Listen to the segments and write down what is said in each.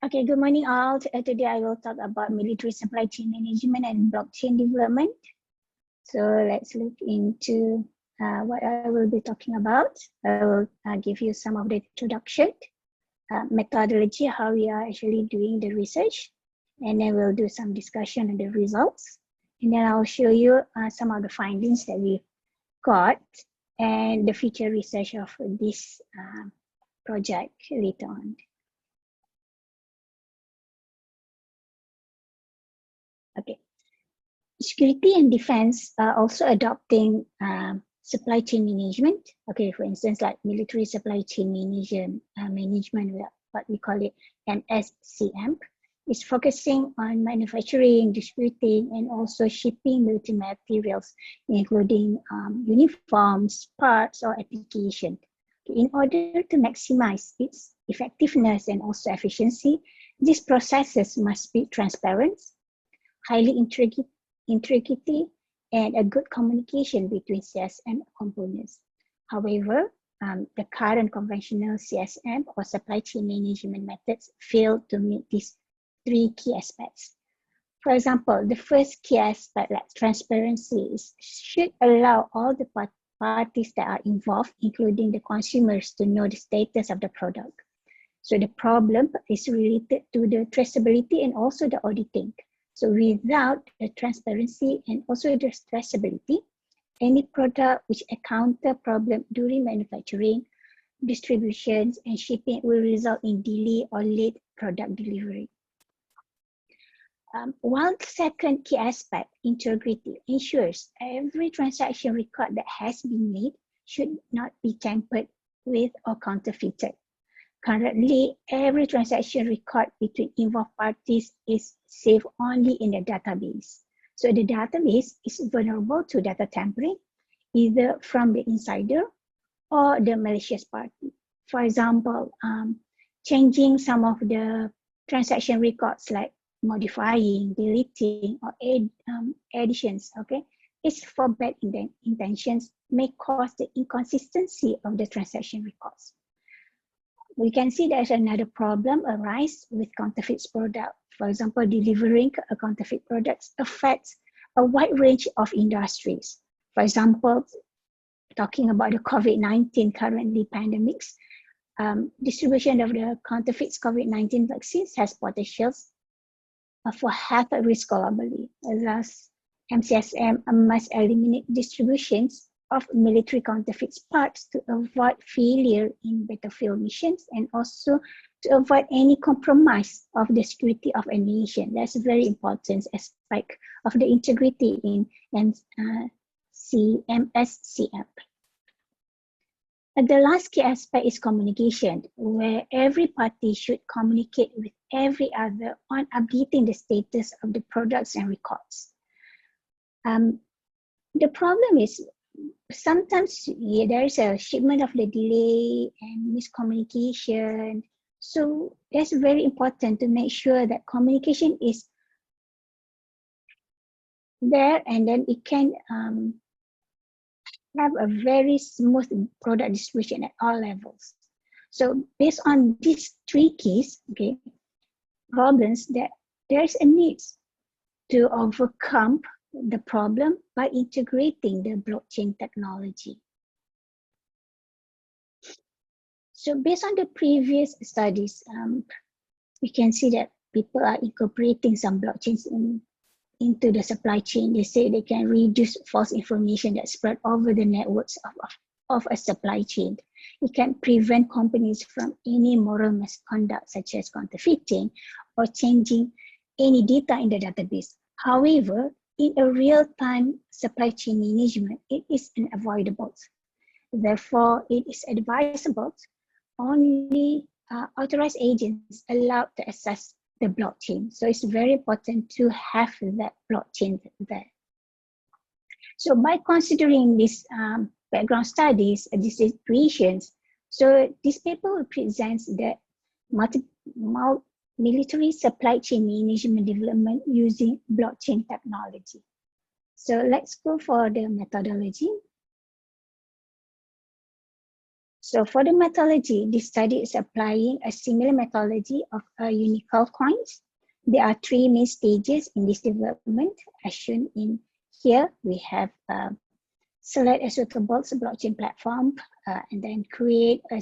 Okay, good morning all. Today I will talk about military supply chain management and blockchain development. So let's look into what I will be talking about. I will give you some of the introduction, methodology, how we are actually doing the research, and then we'll do some discussion on the results. And then I'll show you some of the findings that we got and the future research of this project later on. Okay. Security and defense are also adopting supply chain management. Okay, for instance, like military supply chain management, what we call it MSCM, is focusing on manufacturing, distributing, and also shipping military materials, including uniforms, parts, or application. In order to maximize its effectiveness and also efficiency, these processes must be transparent, highly integrity, and a good communication between CSM components. However, the current conventional CSM or supply chain management methods fail to meet these three key aspects. For example, the first key aspect, like transparency, should allow all the parties that are involved, including the consumers, to know the status of the product. So the problem is related to the traceability and also the auditing. So without the transparency and also the traceability, any product which encounter problem during manufacturing, distributions, and shipping will result in delay or late product delivery. One second key aspect, integrity, ensures every transaction record that has been made should not be tampered with or counterfeited. Currently, every transaction record between involved parties is saved only in the database. So the database is vulnerable to data tampering, either from the insider or the malicious party. For example, changing some of the transaction records, like modifying, deleting, or additions, okay, is for bad intentions, may cause the inconsistency of the transaction records. We can see there's another problem arise with counterfeit product. For example, delivering a counterfeit products affects a wide range of industries. For example, talking about the COVID-19 currently pandemics, distribution of the counterfeit COVID-19 vaccines has potentials for health risk globally. Thus, MCSM must eliminate distributions of military counterfeit parts to avoid failure in battlefield missions and also to avoid any compromise of the security of a nation. That's a very important aspect of the integrity in MSCM. And the last key aspect is communication, where every party should communicate with every other on updating the status of the products and records. The problem is sometimes there is a shipment of the delay and miscommunication. So that's very important to make sure that communication is there, and then it can have a very smooth product distribution at all levels. So based on these three keys, okay, problems, that there's a need to overcome the problem by integrating the blockchain technology. So based on the previous studies, we can see that people are incorporating some blockchains into the supply chain. They say they can reduce false information that spread over the networks of a supply chain. It can prevent companies from any moral misconduct, such as counterfeiting or changing any data in the database. However, in a real-time supply chain management, it is unavoidable. Therefore, it is advisable only authorized agents allowed to access the blockchain. So it's very important to have that blockchain there. So by considering these background studies, these situations, so this paper represents the military supply chain management development using blockchain technology. So let's go for the methodology. So for the methodology, this study is applying a similar methodology of Unicode coins. There are three main stages in this development, as shown in here. We have select a suitable blockchain platform and then create a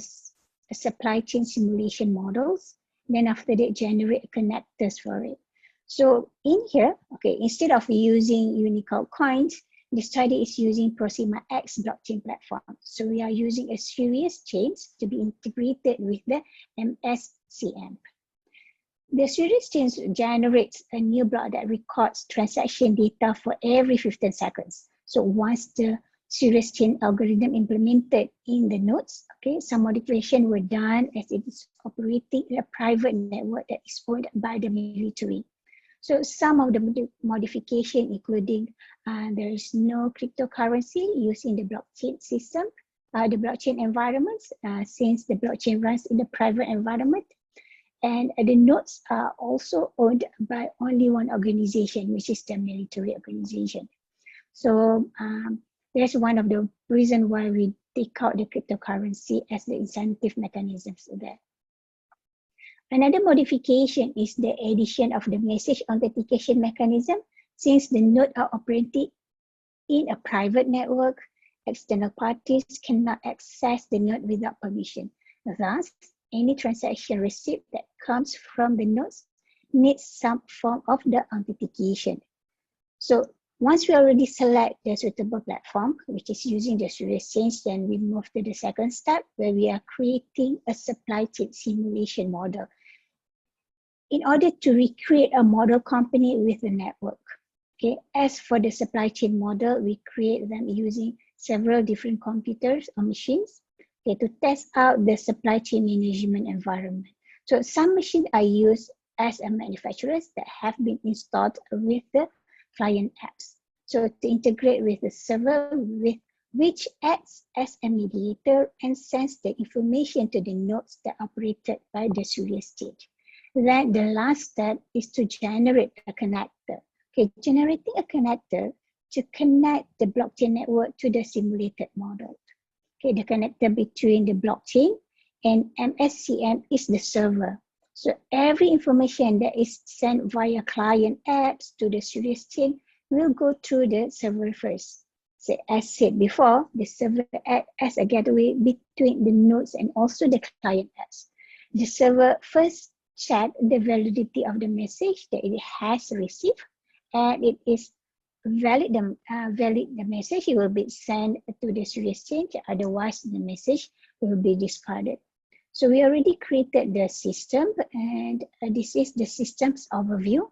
supply chain simulation models. Then after that, generate connectors for it. So in here, okay, instead of using Unicode coins, the study is using ProximaX blockchain platform. So we are using a series chains to be integrated with the MSCM. The series chains generates a new block that records transaction data for every 15 seconds. So once the series chain algorithm implemented in the nodes, okay, some modification were done as it is operating in a private network that is owned by the military. So some of the modification including there is no cryptocurrency used in the blockchain system, the blockchain environments, since the blockchain runs in the private environment, and the nodes are also owned by only one organization, which is the military organization. So that's one of the reasons why we take out the cryptocurrency as the incentive mechanisms there. Another modification is the addition of the message authentication mechanism. Since the nodes are operating in a private network, external parties cannot access the node without permission. Thus, any transaction receipt that comes from the nodes needs some form of the authentication. So once we already select the suitable platform, which is using the series chains, then we move to the second step where we are creating a supply chain simulation model in order to recreate a model company with a network. Okay, as for the supply chain model, we create them using several different computers or machines, okay, to test out the supply chain management environment. So some machines are used as a manufacturers that have been installed with the client apps. So to integrate with the server which acts as a mediator and sends the information to the nodes that are operated by the series chain. Then the last step is to generate a connector. Okay, generating a connector to connect the blockchain network to the simulated model. Okay, the connector between the blockchain and MSCM is the server. So every information that is sent via client apps to the series chain will go through the server first. So as said before, the server acts as a gateway between the nodes and also the client apps. The server first check the validity of the message that it has received, and it is valid the message, it will be sent to the series chain, otherwise the message will be discarded. So we already created the system, and this is the system's overview.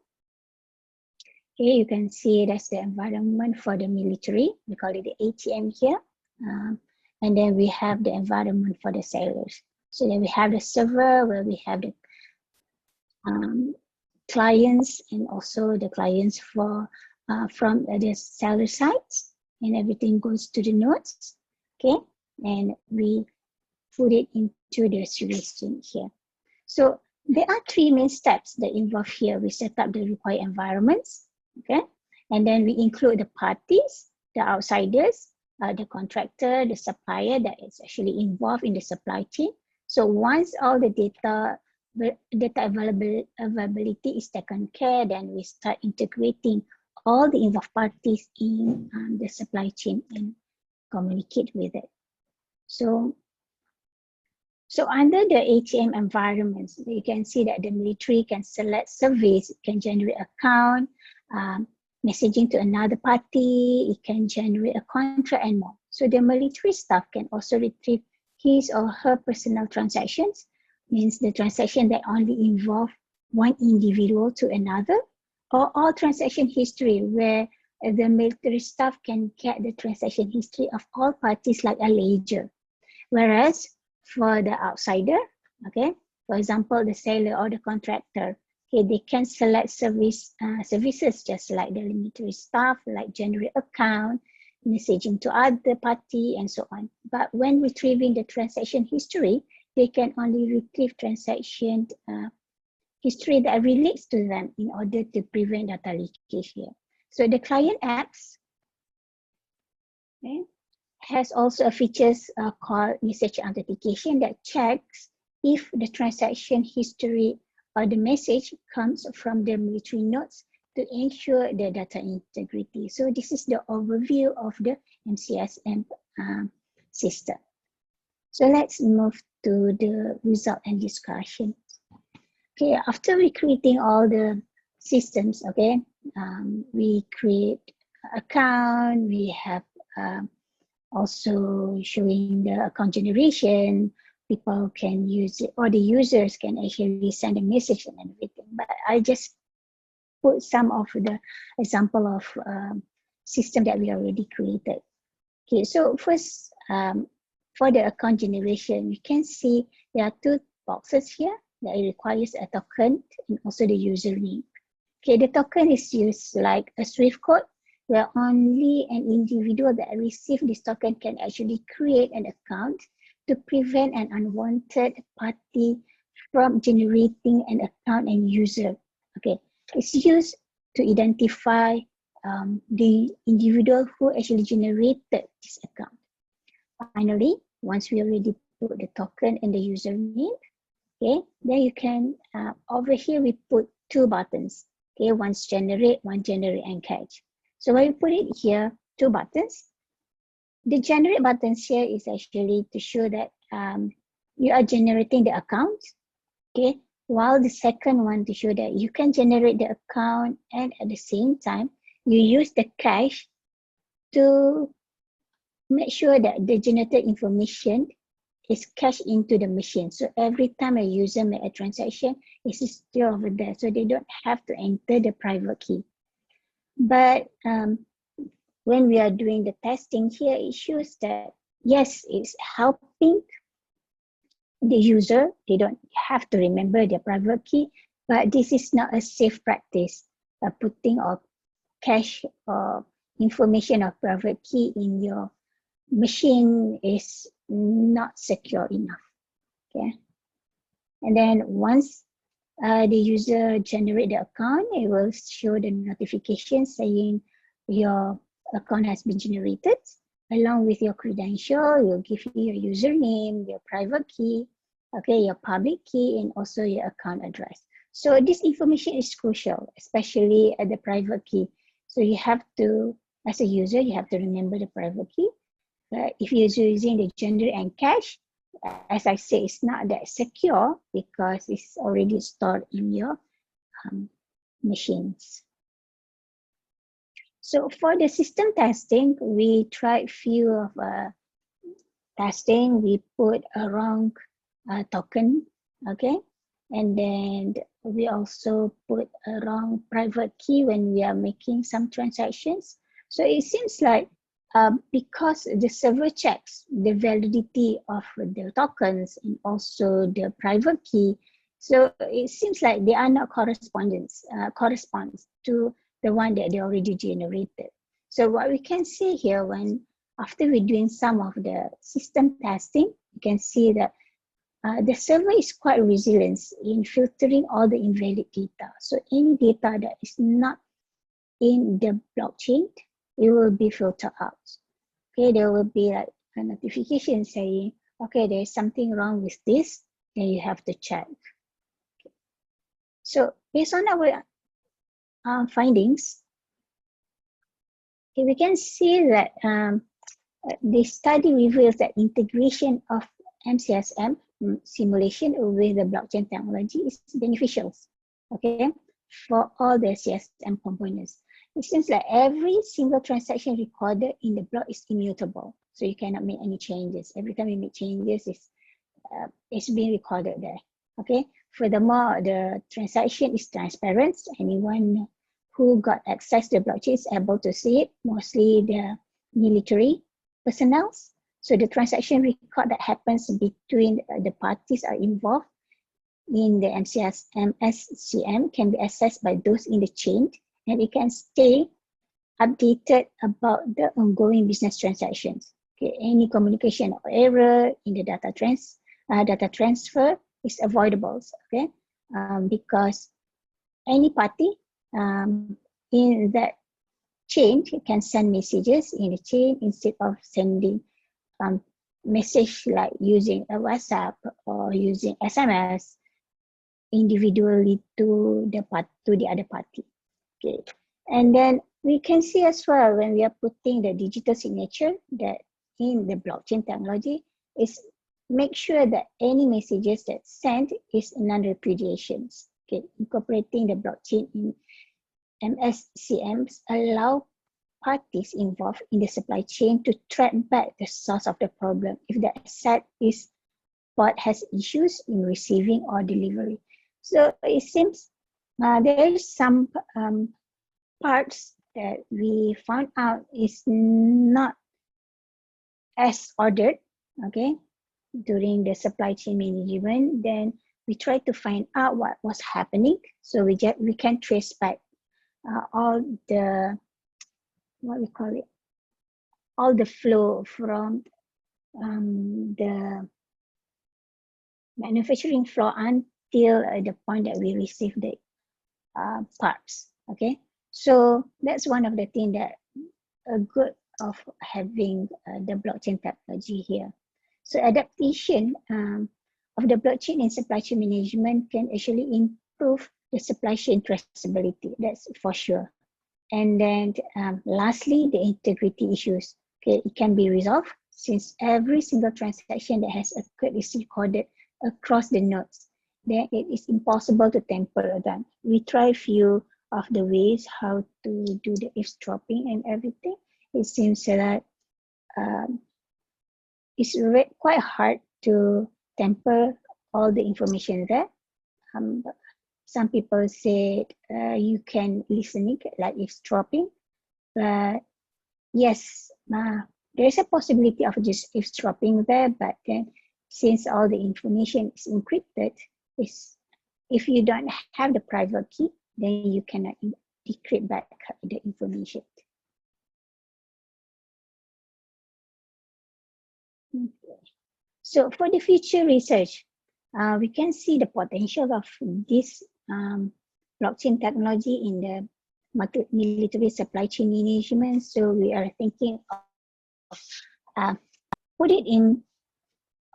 Okay, you can see that's the environment for the military. We call it the ATM here. And then we have the environment for the sailors. So then we have the server where we have the clients and also the clients for from the seller sites, and everything goes to the nodes. Okay, and we put it into the series chain here. So there are three main steps that involve here. We set up the required environments, okay, and then we include the parties, the outsiders, the contractor, the supplier that is actually involved in the supply chain. So once all the data availability is taken care, then we start integrating all the involved parties in the supply chain and communicate with it. So under the ATM environments, you can see that the military can select surveys, it can generate account, messaging to another party, it can generate a contract and more. So the military staff can also retrieve his or her personal transactions, means the transaction that only involve one individual to another, or all transaction history where the military staff can get the transaction history of all parties like a ledger. Whereas for the outsider, okay, for example, the seller or the contractor, okay, they can select services just like the military staff, like generate account, messaging to other party, and so on. But when retrieving the transaction history, they can only retrieve transaction history that relates to them in order to prevent data leakage here. So the client apps, okay, has also a features called message authentication that checks if the transaction history or the message comes from the military nodes to ensure the data integrity. So this is the overview of the MCSM system. So let's move to the result and discussion. Okay, after we creating all the systems, okay, we create account, we have also showing the account generation, people can use it, or the users can actually send a message and everything. But I just put some of the example of system that we already created. Okay, so first, for the account generation, you can see there are two boxes here that requires a token and also the username. Okay, the token is used like a Swift code where only an individual that receives this token can actually create an account to prevent an unwanted party from generating an account and user. Okay, it's used to identify the individual who actually generated this account. Finally, once we already put the token and the username, okay, then you can, over here we put two buttons. Okay, one's generate and cache. So when you put it here, two buttons, the generate buttons here is actually to show that you are generating the account, okay, while the second one to show that you can generate the account and at the same time, you use the cache to make sure that the generated information is cached into the machine. So every time a user make a transaction, it is still over there. So they don't have to enter the private key. But when we are doing the testing here, it shows that yes, it's helping the user. They don't have to remember their private key, but this is not a safe practice. Putting or cache or information of private key in your machine is not secure enough. Okay, and then once the user generate the account, it will show the notification saying your account has been generated. Along with your credential, you'll give you your username, your private key, okay, your public key, and also your account address. So this information is crucial, especially at the private key. So you have to, as a user, you have to remember the private key. If you're using the generate and cache, as I say, it's not that secure because it's already stored in your machines. So for the system testing, we tried few of testing. We put a wrong token, okay? And then we also put a wrong private key when we are making some transactions. So it seems like because the server checks the validity of the tokens and also the private key, so it seems like they are not corresponds to the one that they already generated. So what we can see here, when after we're doing some of the system testing, you can see that the server is quite resilient in filtering all the invalid data. So any data that is not in the blockchain, it will be filtered out. Okay, there will be like a notification saying, okay, there's something wrong with this, then you have to check. Okay. So based on our findings, we can see that the study reveals that integration of MCSM simulation with the blockchain technology is beneficial, okay, for all the CSM components. It seems like every single transaction recorded in the block is immutable, so you cannot make any changes. Every time you make changes, it's being recorded there. Okay. Furthermore, the transaction is transparent. Anyone who got access to the blockchain is able to see it. Mostly the military personnel. So the transaction record that happens between the parties are involved in the MSCM can be accessed by those in the chain, and it can stay updated about the ongoing business transactions. Okay, any communication or error in the data transfer is avoidable. Okay, because any party in that chain can send messages in the chain instead of sending message like using a WhatsApp or using SMS individually to the other party. Okay, and then we can see as well when we are putting the digital signature that in the blockchain technology is make sure that any messages that sent is non-repudiations. Okay, incorporating the blockchain in MSCMs allow parties involved in the supply chain to track back the source of the problem if the asset is bot has issues in receiving or delivery. So it seems there is some parts that we found out is not as ordered, okay, during the supply chain management. Then we try to find out what was happening, so we can trace back all the all the flow from the manufacturing floor until the point that we receive the parts. Okay, so that's one of the things that are good of having the blockchain technology here. So adaptation of the blockchain in supply chain management can actually improve the supply chain traceability, that's for sure. And then lastly, the integrity issues. Okay, it can be resolved since every single transaction that has occurred is recorded across the nodes. Then it is impossible to tamper them. We try few of the ways how to do the eavesdropping and everything. It seems that it's quite hard to tamper all the information there. Some people say you can listen it like eavesdropping, but yes, there is a possibility of just eavesdropping there, but then since all the information is encrypted, if you don't have the private key, then you cannot decrypt back the information. Okay. So for the future research, we can see the potential of this blockchain technology in the military supply chain management. So we are thinking of put it in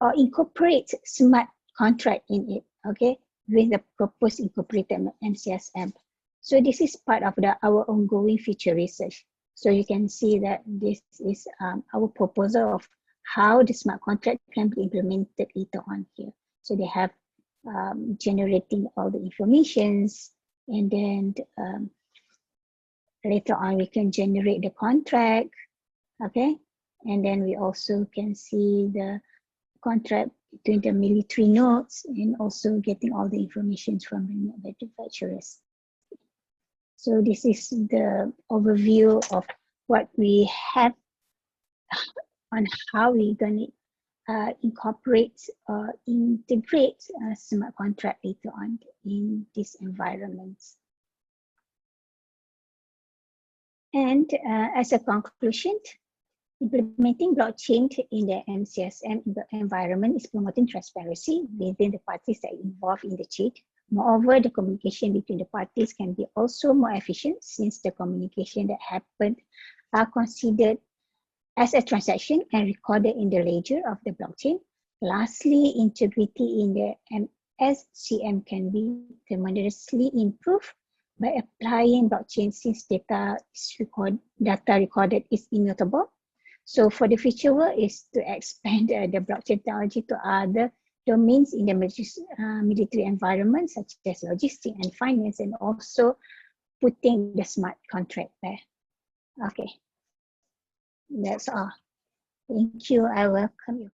or incorporate smart contract in it, okay, with the proposed incorporated MCSM. So this is part of our ongoing future research. So you can see that this is our proposal of how the smart contract can be implemented later on here. So they have generating all the informations, and then later on we can generate the contract, okay? And then we also can see the contract between the military nodes and also getting all the information from the manufacturers. So this is the overview of what we have on how we're going to incorporate or integrate smart contract later on in these environments. And as a conclusion, implementing blockchain in the MCSM environment is promoting transparency within the parties that are involved in the chain. Moreover, the communication between the parties can be also more efficient since the communication that happened are considered as a transaction and recorded in the ledger of the blockchain. Lastly, integrity in the MSCM can be tremendously improved by applying blockchain since data recorded is immutable. So for the future work is to expand the blockchain technology to other domains in the military environment, such as logistics and finance, and also putting the smart contract there. Okay, that's all. Thank you. I welcome you.